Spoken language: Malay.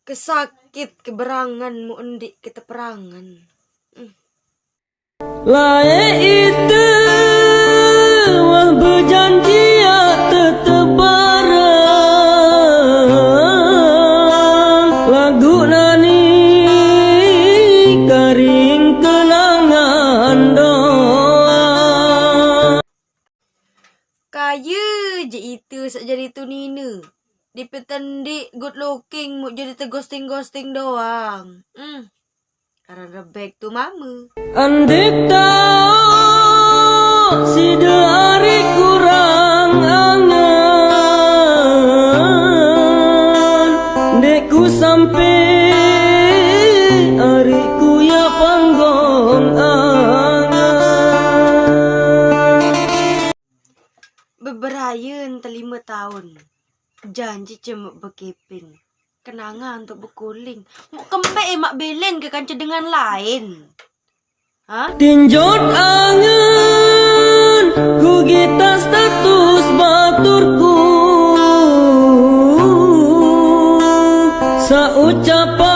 Kesakit keberangan mu endik kita perangan. Lae itu wah berjanji ya tetep bareng. Lagu nani garing kenangan doa. Kaya je itu sak jadi tu Nina. Dipetendik good looking mu jadi terghosting-ghosting doang. Karena back tu mama. Andek tahu si hari kurang angan. Dekku sampai hariku ya panggon angan. Beberayan 5 tahun. Janji cuma berkeping. Kenangan untuk berkuling. Mau kembali mak belen ke kanca dengan lain. Hah? Tinjot angan ku kita status baturku. Saucapan